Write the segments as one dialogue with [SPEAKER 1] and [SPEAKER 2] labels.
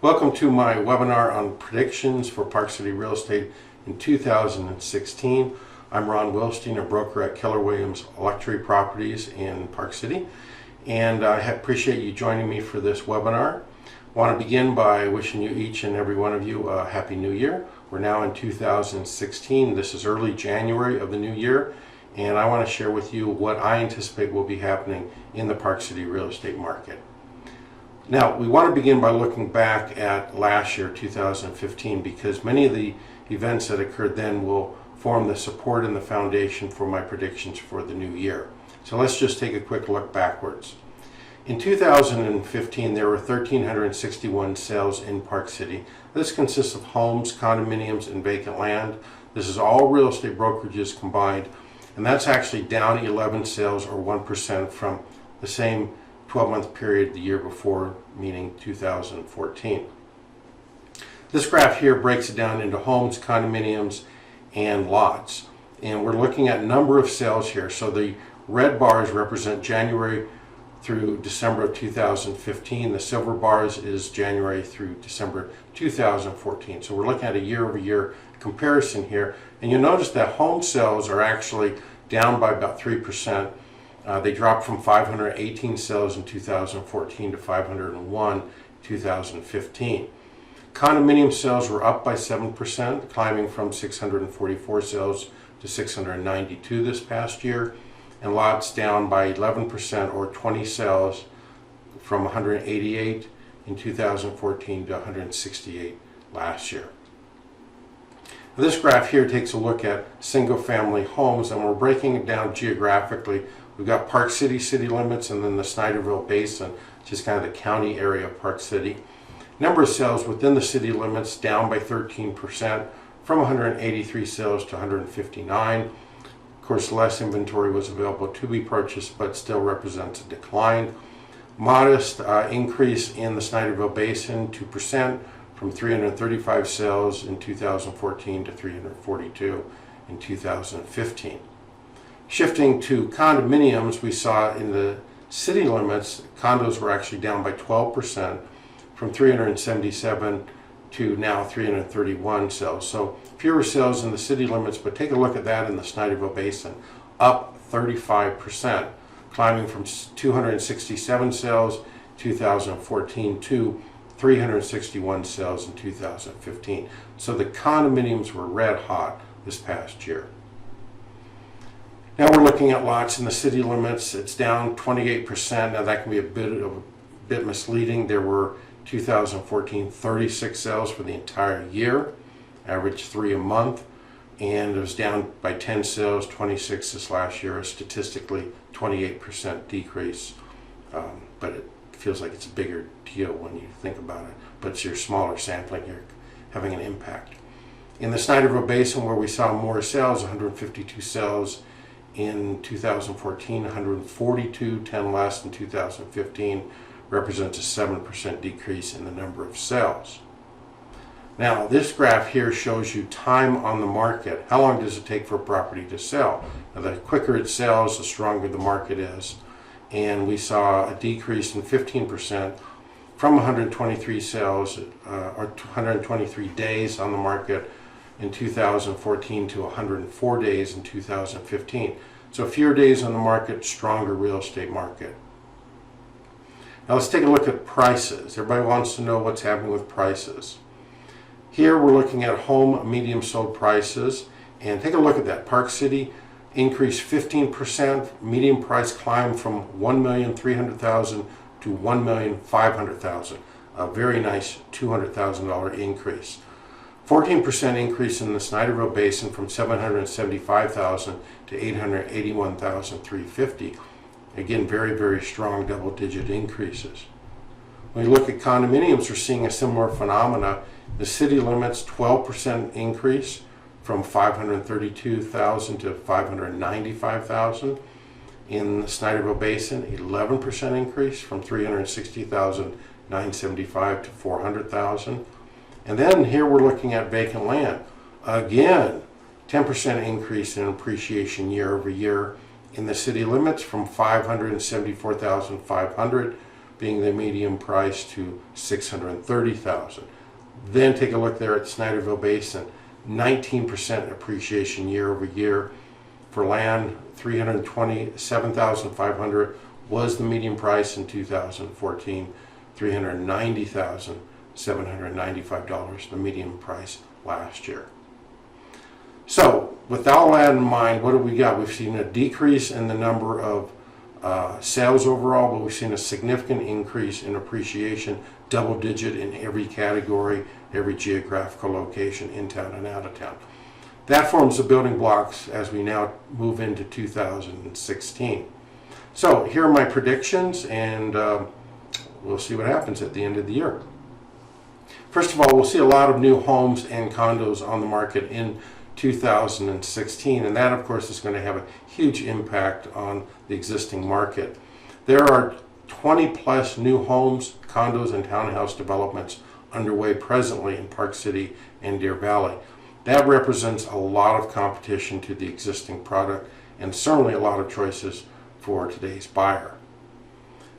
[SPEAKER 1] Welcome to my webinar on predictions for Park City real estate in 2016. I'm Ron Wilstein, a broker at Keller Williams Luxury Properties in Park City, and I appreciate you joining me for this webinar. I want to begin by wishing you, each and every one of you, a Happy New Year. We're now in 2016. This is early January of the new year, and I want to share with you what I anticipate will be happening in the Park City real estate market. Now, we want to begin by looking back at last year, 2015, because many of the events that occurred then will form the support and the foundation for my predictions for the new year. So let's just take a quick look backwards. In 2015, there were 1,361 sales in Park City. This consists of homes, condominiums, and vacant land. This is all real estate brokerages combined, and that's actually down 11 sales or 1% from the same 12-month period the year before, meaning 2014. This graph here breaks it down into homes, condominiums, and lots. And we're looking at number of sales here. So the red bars represent January through December of 2015. The silver bars is January through December 2014. So we're looking at a year-over-year comparison here. And you'll notice that home sales are actually down by about 3%. They dropped from 518 sales in 2014 to 501 in 2015. Condominium sales were up by 7%, climbing from 644 sales to 692 this past year, and lots down by 11% or 20 sales from 188 in 2014 to 168 last year. This graph here takes a look at single-family homes, and we're breaking it down geographically. We've got Park City city limits and then the Snyderville Basin, which is kind of the county area of Park City. Number of sales within the city limits down by 13% from 183 sales to 159. Of course, less inventory was available to be purchased, but still represents a decline. Modest increase in the Snyderville Basin, 2%, from 335 sales in 2014 to 342 in 2015. Shifting to condominiums, we saw in the city limits, condos were actually down by 12% from 377 to now 331 sales. So fewer sales in the city limits, but take a look at that in the Snyderville Basin, up 35%, climbing from 267 sales in 2014 to 361 sales in 2015. So the condominiums were red hot this past year. Now we're looking at lots in the city limits. It's down 28%. Now that can be a bit misleading. There were 2014 36 sales for the entire year, average 3 a month, and it was down by 10 sales, 26 this last year, a statistically 28% decrease. But it feels like it's a bigger deal when you think about it. But it's your smaller sampling, you're having an impact. In the Snyderville Basin, where we saw more sales, 152 sales in 2014, 142, 10 less in 2015, represents a 7% decrease in the number of sales. Now, this graph here shows you time on the market. How long does it take for a property to sell? Now, the quicker it sells, the stronger the market is. And we saw a decrease in 15% from 123 sales, or 123 days on the market in 2014 to 104 days in 2015. So fewer days on the market, stronger real estate market. Now let's take a look at prices. Everybody wants to know what's happening with prices. Here we're looking at home medium sold prices, and take a look at that. Park City increased 15%, median price climbed from $1,300,000 to $1,500,000. A very nice $200,000 increase. 14% increase in the Snyderville Basin from $775,000 to $881,350. Again, very, very strong double-digit increases. When we look at condominiums, we're seeing a similar phenomena. The city limits 12% increase from $532,000 to $595,000. In the Snyderville Basin, 11% increase from $360,975 to $400,000. And then here we're looking at vacant land. Again, 10% increase in appreciation year over year in the city limits from $574,500 being the median price, to $630,000. Then take a look there at Snyderville Basin, 19% appreciation year over year. For land, $327,500 was the median price in 2014, $390,795 the median price last year. So with all that in mind, what have we got? We've seen a decrease in the number of sales overall, but we've seen a significant increase in appreciation, double digit in every category, every geographical location, in town and out of town. That forms the building blocks as we now move into 2016. So here are my predictions, and we'll see what happens at the end of the year. First of all, we'll see a lot of new homes and condos on the market in 2016, and that of course is going to have a huge impact on the existing market. There are 20 plus new homes, condos, and townhouse developments underway presently in Park City and Deer Valley. That represents a lot of competition to the existing product, and certainly a lot of choices for today's buyer.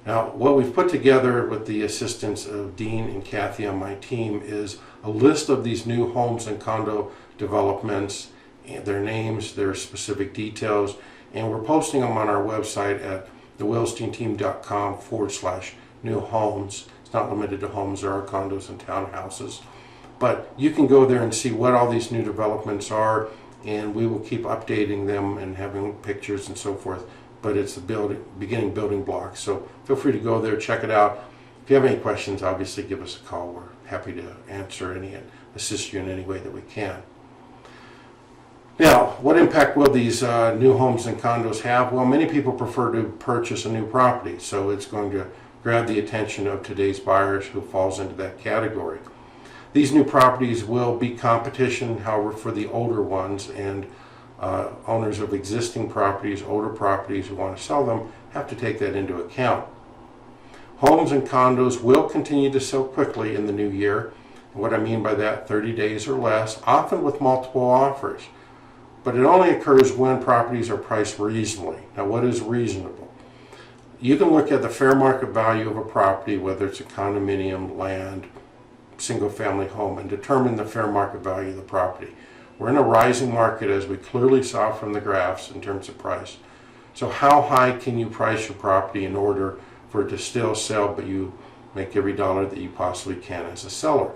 [SPEAKER 1] Now, what we've put together with the assistance of Dean and Kathy on my team is a list of these new homes and condo developments, and their names, their specific details, and we're posting them on our website at thewilsteinteam.com/new homes. It's not limited to homes, there are condos and townhouses. But you can go there and see what all these new developments are, and we will keep updating them and having pictures and so forth. But it's the beginning building blocks. So feel free to go there, check it out. If you have any questions, obviously give us a call. We're happy to answer any and assist you in any way that we can. Now, what impact will these new homes and condos have? Well, many people prefer to purchase a new property, so it's going to grab the attention of today's buyers who falls into that category. These new properties will be competition, however, for the older ones, and owners of existing properties, older properties who want to sell them, have to take that into account. Homes and condos will continue to sell quickly in the new year. What I mean by that, 30 days or less, often with multiple offers. But it only occurs when properties are priced reasonably. Now, what is reasonable? You can look at the fair market value of a property, whether it's a condominium, land, single-family home, and determine the fair market value of the property. We're in a rising market, as we clearly saw from the graphs in terms of price. So how high can you price your property in order for it to still sell, but you make every dollar that you possibly can as a seller?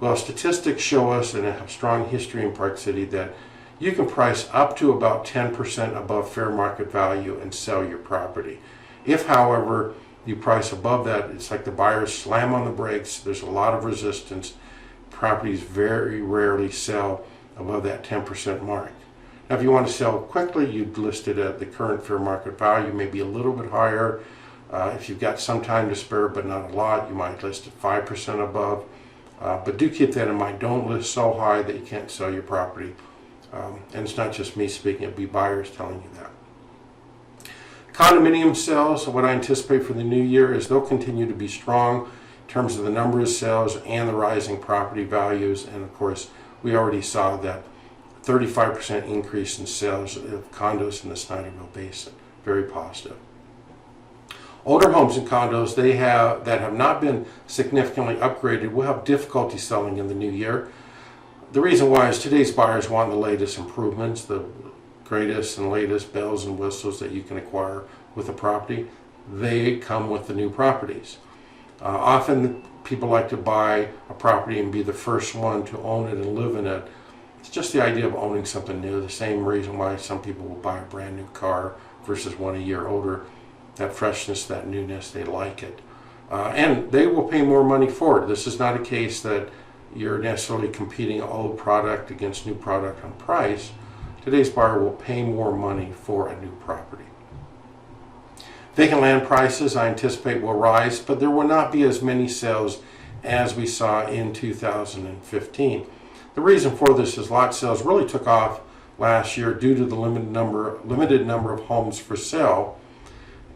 [SPEAKER 1] Well, statistics show us, and a strong history in Park City, that you can price up to about 10% above fair market value and sell your property. If, however, you price above that, it's like the buyers slam on the brakes. There's a lot of resistance. Properties very rarely sell above that 10% mark. Now, if you want to sell quickly, you'd list it at the current fair market value, maybe a little bit higher. If you've got some time to spare, but not a lot, you might list it 5% above. But do keep that in mind. Don't list so high that you can't sell your property. And it's not just me speaking, it'll be buyers telling you that. Condominium sales, what I anticipate for the new year is they'll continue to be strong in terms of the number of sales and the rising property values. And of course, we already saw that 35% increase in sales of condos in the Snyderville Basin. Very positive. Older homes and condos that have not been significantly upgraded will have difficulty selling in the new year. The reason why is today's buyers want the latest improvements, the greatest and latest bells and whistles that you can acquire with a property. They come with the new properties. Often people like to buy a property and be the first one to own it and live in it. It's just the idea of owning something new. The same reason why some people will buy a brand new car versus one a year older. That freshness, that newness, they like it. And they will pay more money for it. This is not a case that you're necessarily competing old product against new product on price. Today's buyer will pay more money for a new property. Vacant land prices, I anticipate, will rise, but there will not be as many sales as we saw in 2015. The reason for this is lot sales really took off last year due to the limited number of homes for sale.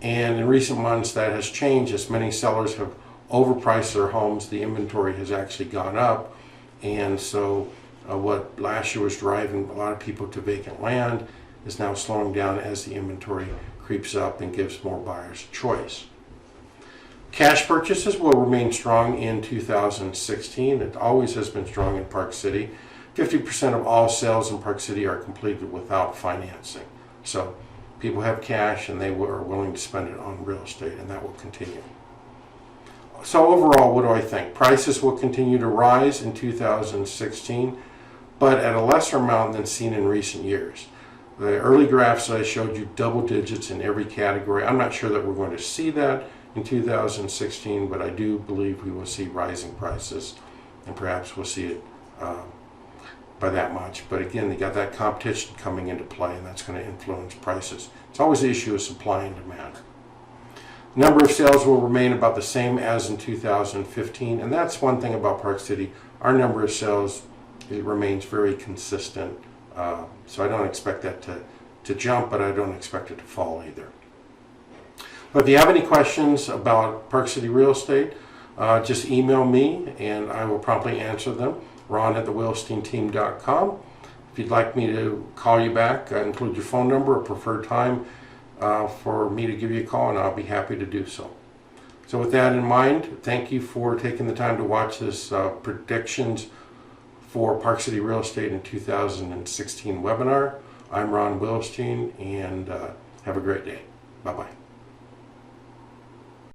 [SPEAKER 1] And in recent months that has changed as many sellers have overpriced their homes. The inventory has actually gone up, and so what last year was driving a lot of people to vacant land is now slowing down as the inventory creeps up and gives more buyers a choice. Cash purchases will remain strong in 2016. It always has been strong in Park City. 50% of all sales in Park City are completed without financing. So people have cash and they are willing to spend it on real estate, and that will continue. So overall, what do I think? Prices will continue to rise in 2016, but at a lesser amount than seen in recent years. The early graphs that I showed you, double digits in every category. I'm not sure that we're going to see that in 2016, but I do believe we will see rising prices, and perhaps we'll see it by that much. But again, they got that competition coming into play, and that's going to influence prices. It's always the issue of supply and demand. Number of sales will remain about the same as in 2015, and that's one thing about Park City. Our number of sales, it remains very consistent, so I don't expect that to jump, but I don't expect it to fall either. But if you have any questions about Park City real estate, just email me and I will promptly answer them. Ron at thewilsteinteam.com. If you'd like me to call you back, include your phone number or preferred time for me to give you a call, and I'll be happy to do so. So with that in mind, thank you for taking the time to watch this predictions for Park City Real Estate in 2016 webinar. I'm Ron Wilstein, and have a great day. Bye-bye.